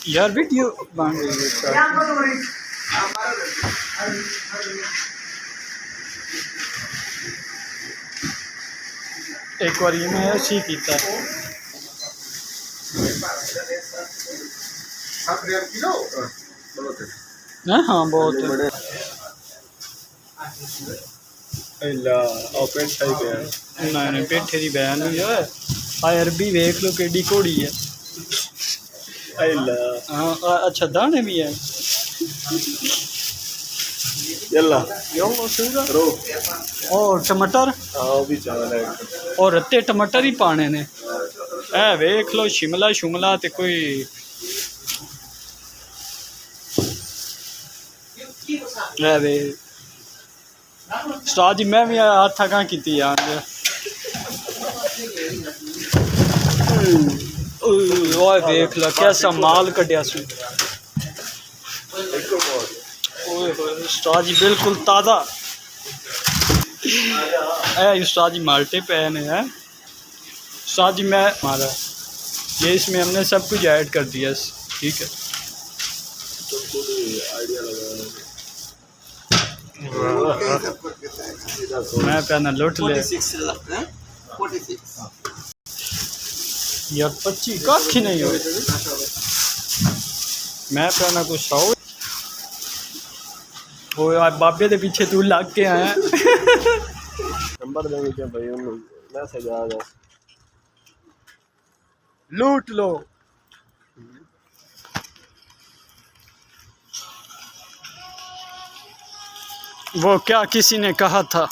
यार वीडियो बन रही है। एक बार ये मैं ऐसी कीता हाँ बहुत नहीं पेठे की बहन हुई है। अरबी देख लो केडी घोड़ी है। हाँ अच्छा दाने भी है। और टमाटर और रत्ते टमाटर ही पाने ने। ए वेख लो शिमला शुमला ते कोई वे उस्ताद जी मैं भी हाथ कहाँ की यार। ओए देख लो कैसा माल कटिया सू। उस्ताद जी बिल्कुल ताज़ा। उस्ताद जी माल्टे पे ने हैं। उस्ताद जी मैं हमारा ये इसमें हमने सब कुछ ऐड कर दिया। ठीक है मैं पहना लुट ले यार 25 कख नहीं हो। मैं पहना कुछ 100 वो बाबे के पीछे तू लग के आया। नंबर देंगे क्या भाई मैसेज आ जाए लूट लो। वो क्या किसी ने कहा था